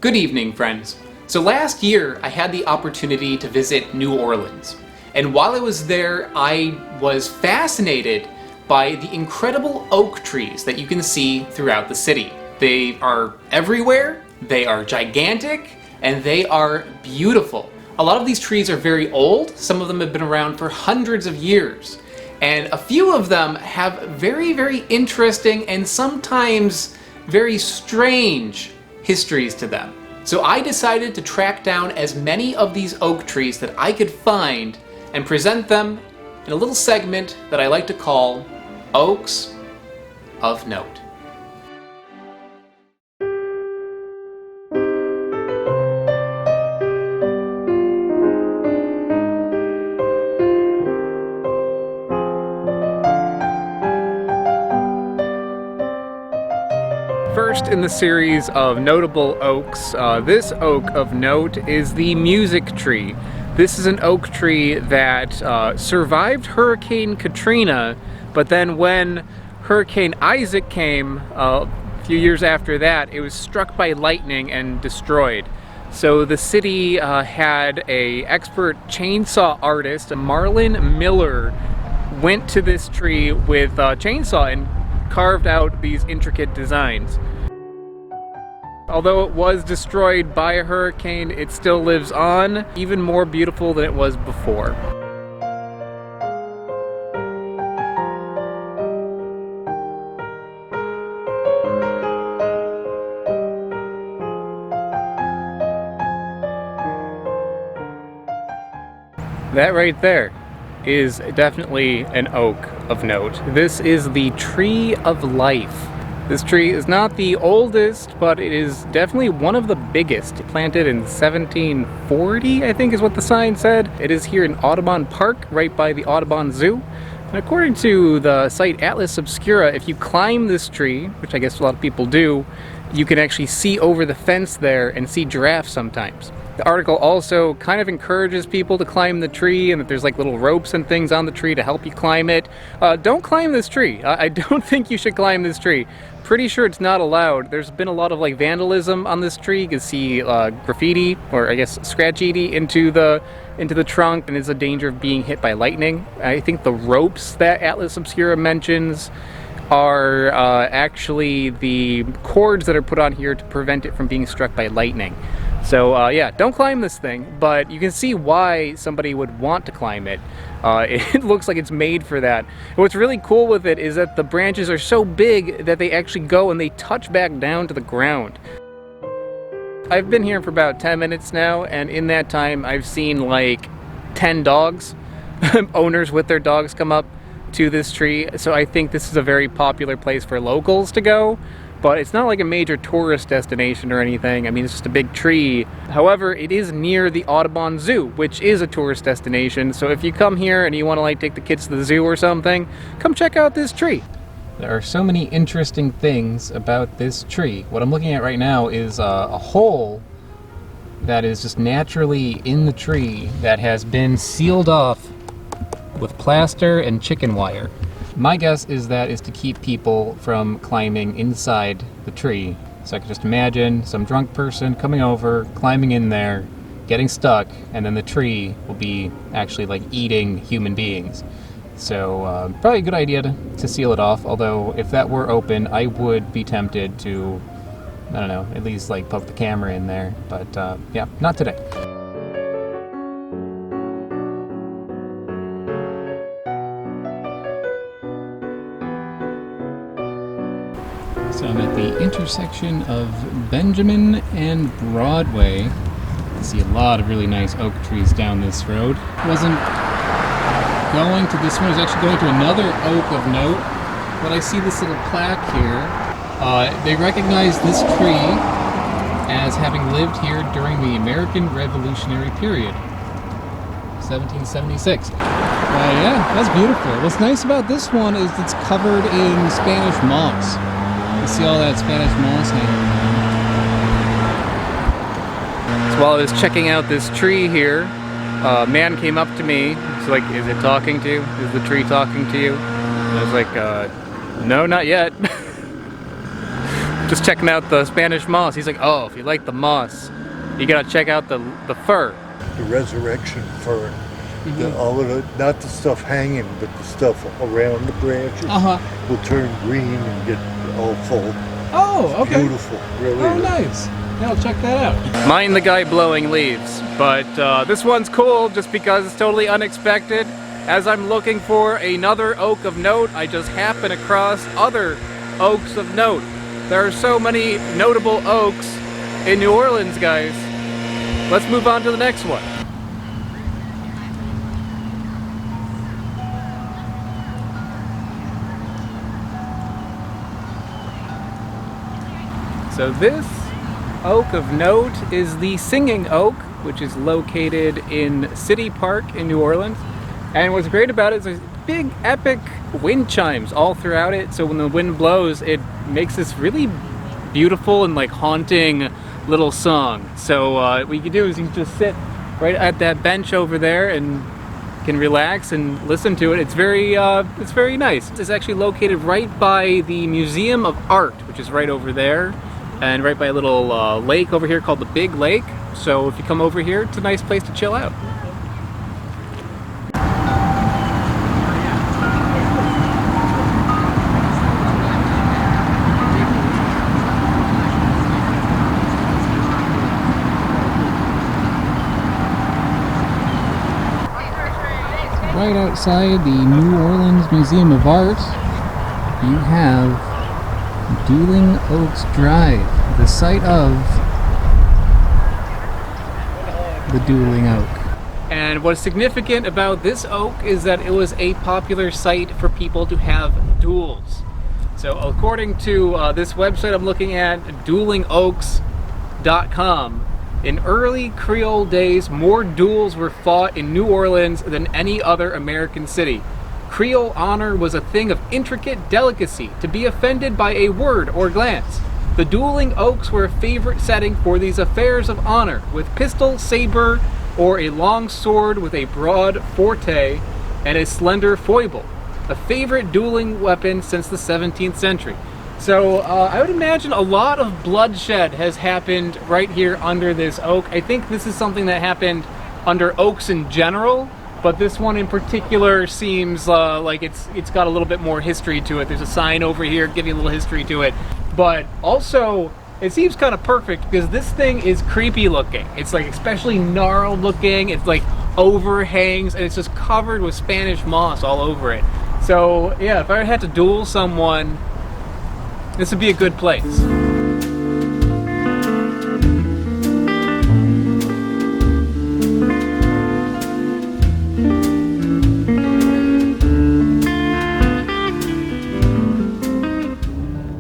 Good evening, friends. So last year, I had the opportunity to visit New Orleans. And while I was there, I was fascinated by the incredible oak trees that you can see throughout the city. They are everywhere, they are gigantic, and they are beautiful. A lot of these trees are very old. Some of them have been around for hundreds of years. And a few of them have very, very interesting and sometimes very strange histories to them. So I decided to track down as many of these oak trees that I could find and present them in a little segment that I like to call Oaks of Note. First in the series of notable oaks, this oak of note is the music tree. This is an oak tree that survived Hurricane Katrina, but then when Hurricane Isaac came a few years after that, it was struck by lightning and destroyed. So the city had an expert chainsaw artist, Marlon Miller, went to this tree with a chainsaw and carved out these intricate designs. Although it was destroyed by a hurricane, it still lives on, even more beautiful than it was before. That right there is definitely an oak of note. This is the Tree of Life. This tree is not the oldest, but it is definitely one of the biggest. Planted in 1740, I think is what the sign said. It is here in Audubon Park, right by the Audubon Zoo. And according to the site Atlas Obscura, if you climb this tree, which I guess a lot of people do, you can actually see over the fence there and see giraffes sometimes. The article also kind of encourages people to climb the tree, and that there's like little ropes and things on the tree to help you climb it. Don't climb this tree. I don't think you should climb this tree. Pretty sure it's not allowed. There's been a lot of like vandalism on this tree. You can see graffiti, or I guess scratch-eaty into the trunk, and it's a danger of being hit by lightning. I think the ropes that Atlas Obscura mentions are actually the cords that are put on here to prevent it from being struck by lightning. So yeah, don't climb this thing, but you can see why somebody would want to climb it. It looks like it's made for that. And what's really cool with it is that the branches are so big that they actually go and they touch back down to the ground. I've been here for about 10 minutes now, and in that time I've seen like 10 dogs. Owners with their dogs come up to this tree, so I think this is a very popular place for locals to go. But it's not like a major tourist destination or anything. I mean, it's just a big tree. However, it is near the Audubon Zoo, which is a tourist destination. So if you come here and you want to like take the kids to the zoo or something, come check out this tree. There are so many interesting things about this tree. What I'm looking at right now is a hole that is just naturally in the tree that has been sealed off with plaster and chicken wire. My guess is that is to keep people from climbing inside the tree. So I can just imagine some drunk person coming over, climbing in there, getting stuck, and then the tree will be actually like eating human beings. So probably a good idea to seal it off, although if that were open, I would be tempted to, I don't know, at least like poke the camera in there. But yeah, not today. So I'm at the intersection of Benjamin and Broadway. I see a lot of really nice oak trees down this road. Wasn't going to this one, I was actually going to another oak of note, but I see this little plaque here. They recognize this tree as having lived here during the American Revolutionary period, 1776. Yeah, that's beautiful. What's nice about this one is it's covered in Spanish moss. You see all that Spanish moss hanging around. So while I was checking out this tree here, a man came up to me. He's like, "Is it talking to you? Is the tree talking to you?" And I was like, "No, not yet." Just checking out the Spanish moss. He's like, oh, if you like the moss, you gotta check out the fir. The resurrection fern. All of it, not the stuff hanging, but the stuff around the branches will turn green and get all full. Oh, okay. Beautiful, really. Oh, nice. Yeah, I'll check that out. Mind the guy blowing leaves, but this one's cool just because it's totally unexpected. As I'm looking for another oak of note, I just happen across other oaks of note. There are so many notable oaks in New Orleans, guys. Let's move on to the next one. So this oak of note is the singing oak, which is located in City Park in New Orleans. And what's great about it is there's big epic wind chimes all throughout it. So when the wind blows, it makes this really beautiful and like haunting little song. So what you can do is you can just sit right at that bench over there and can relax and listen to it. It's very nice. It's actually located right by the Museum of Art, which is right over there, and right by a little lake over here called the Big Lake. So if you come over here, it's a nice place to chill out. Right outside the New Orleans Museum of Art, you have Dueling Oaks Drive, the site of the Dueling Oak. And what's significant about this oak is that it was a popular site for people to have duels. So according to this website I'm looking at, duelingoaks.com, in early Creole days, more duels were fought in New Orleans than any other American city. Creole honor was a thing of intricate delicacy, to be offended by a word or glance. The dueling oaks were a favorite setting for these affairs of honor, with pistol, saber, or a long sword with a broad forte and a slender foible, a favorite dueling weapon since the 17th century. So I would imagine a lot of bloodshed has happened right here under this oak. I think this is something that happened under oaks in general, but this one in particular seems like it's got a little bit more history to it. There's a sign over here giving a little history to it. But also, it seems kind of perfect because this thing is creepy looking. It's like especially gnarled looking. It's like overhangs and it's just covered with Spanish moss all over it. So yeah, if I had to duel someone, this would be a good place.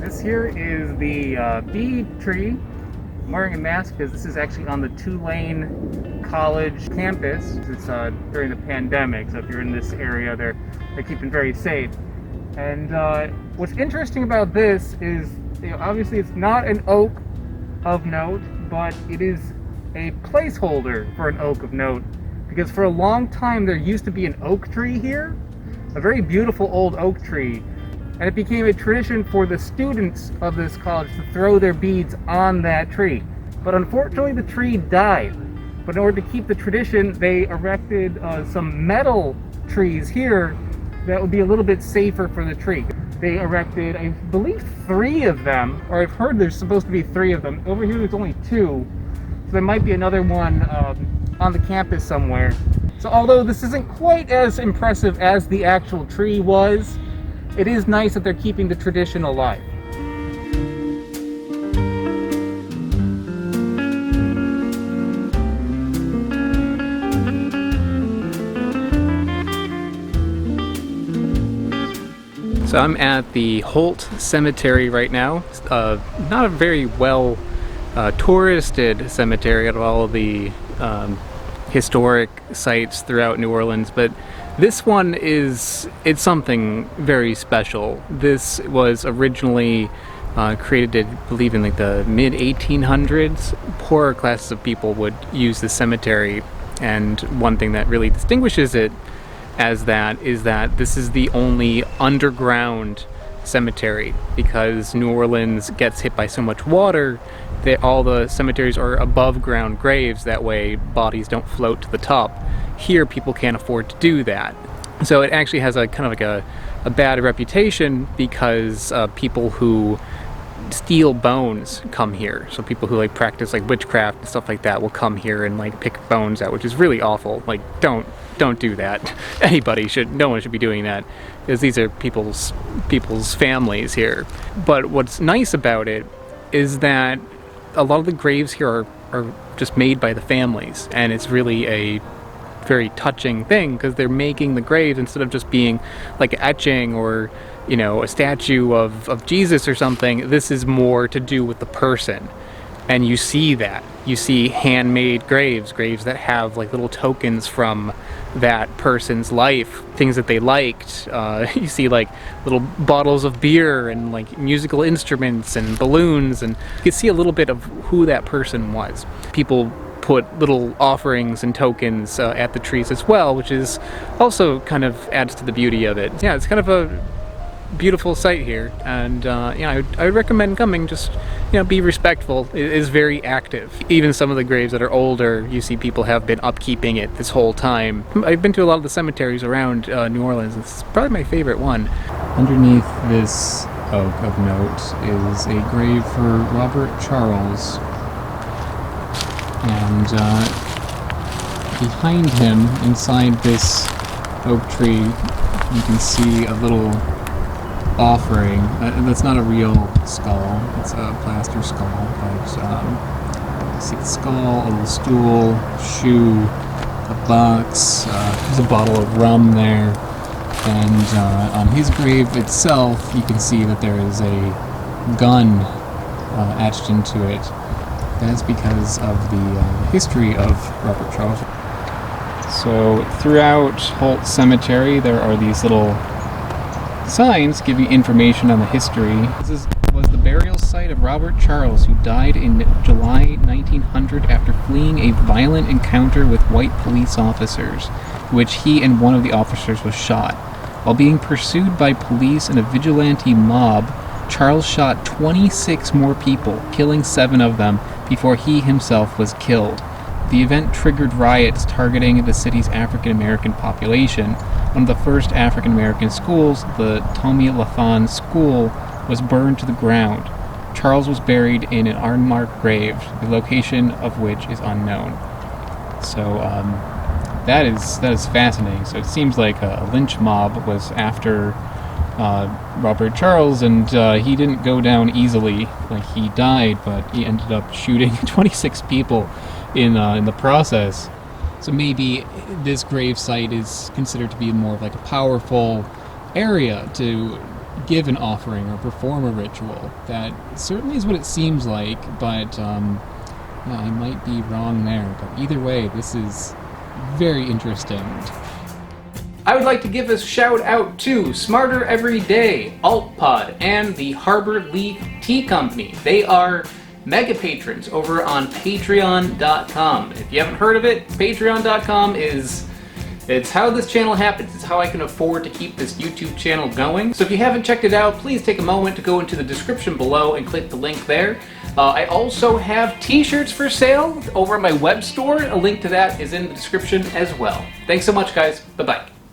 This here is the bee tree. I'm wearing a mask because this is actually on the Tulane College campus. It's during the pandemic, so if you're in this area, they're keeping very safe. And what's interesting about this is, obviously it's not an oak of note, but it is a placeholder for an oak of note, because for a long time there used to be an oak tree here, a very beautiful old oak tree, and it became a tradition for the students of this college to throw their beads on that tree. But unfortunately the tree died. But in order to keep the tradition, they erected some metal trees here that would be a little bit safer for the tree. They erected, I believe, 3 of them, or I've heard there's supposed to be 3 of them. Over here there's only 2, so there might be another one on the campus somewhere. So although this isn't quite as impressive as the actual tree was, it is nice that they're keeping the tradition alive. So I'm at the Holt Cemetery right now. Not a very well touristed cemetery at all of the historic sites throughout New Orleans, but this one it's something very special. This was originally created, I believe, in like the mid 1800s. Poorer classes of people would use the cemetery, and one thing that really distinguishes it as that is that this is the only underground cemetery, because New Orleans gets hit by so much water that all the cemeteries are above ground graves. That way bodies don't float to the top. Here people can't afford to do that. So it actually has a kind of like a bad reputation, because people who steal bones come here. So people who like practice like witchcraft and stuff like that will come here and like pick bones out, which is really awful. Like don't do that. No one should be doing that, because these are people's families here. But what's nice about it is that a lot of the graves here are just made by the families, and it's really a very touching thing, because they're making the graves instead of just being like etching or, you know, a statue of Jesus or something. This is more to do with the person, and you see that. You see handmade graves that have like little tokens from that person's life, things that they liked. You see like little bottles of beer and like musical instruments and balloons, and you can see a little bit of who that person was. People put little offerings and tokens at the trees as well, which is also kind of adds to the beauty of it. Yeah, it's kind of a beautiful sight here, and yeah, I would recommend coming. Just, you know, be respectful. It is very active. Even some of the graves that are older, you see people have been upkeeping it this whole time. I've been to a lot of the cemeteries around New Orleans. It's probably my favorite one. Underneath this oak of note is a grave for Robert Charles, and behind him, inside this oak tree, you can see a little offering. That's not a real skull, it's a plaster skull, but you see the skull, a little stool, shoe, a box, there's a bottle of rum there, and on his grave itself you can see that there is a gun etched into it. That's because of the history of Robert Charles. So throughout Holt Cemetery there are these little signs giving information on the history. This was the burial site of Robert Charles, who died in July 1900 after fleeing a violent encounter with white police officers, in which he and one of the officers was shot. While being pursued by police and a vigilante mob, Charles shot 26 more people, killing 7 of them before he himself was killed. The event triggered riots targeting the city's African-American population. One of the first African-American schools, the Tommy Lafon School, was burned to the ground. Charles was buried in an unmarked grave, the location of which is unknown. So that is fascinating. So it seems like a lynch mob was after Robert Charles, and he didn't go down easily. Like, he died, but he ended up shooting 26 people in the process. So maybe this grave site is considered to be more of like a powerful area to give an offering or perform a ritual. That certainly is what it seems like, but yeah, I might be wrong there. But either way, this is very interesting. I would like to give a shout out to Smarter Every Day, AltPod, and the Harbor Leaf Tea Company. They are mega patrons over on patreon.com. If you haven't heard of it, patreon.com it's how this channel happens. It's how I can afford to keep this YouTube channel going. So if you haven't checked it out, please take a moment to go into the description below and click the link there. I also have t-shirts for sale over at my web store. A link to that is in the description as well. Thanks so much, guys. Bye-bye.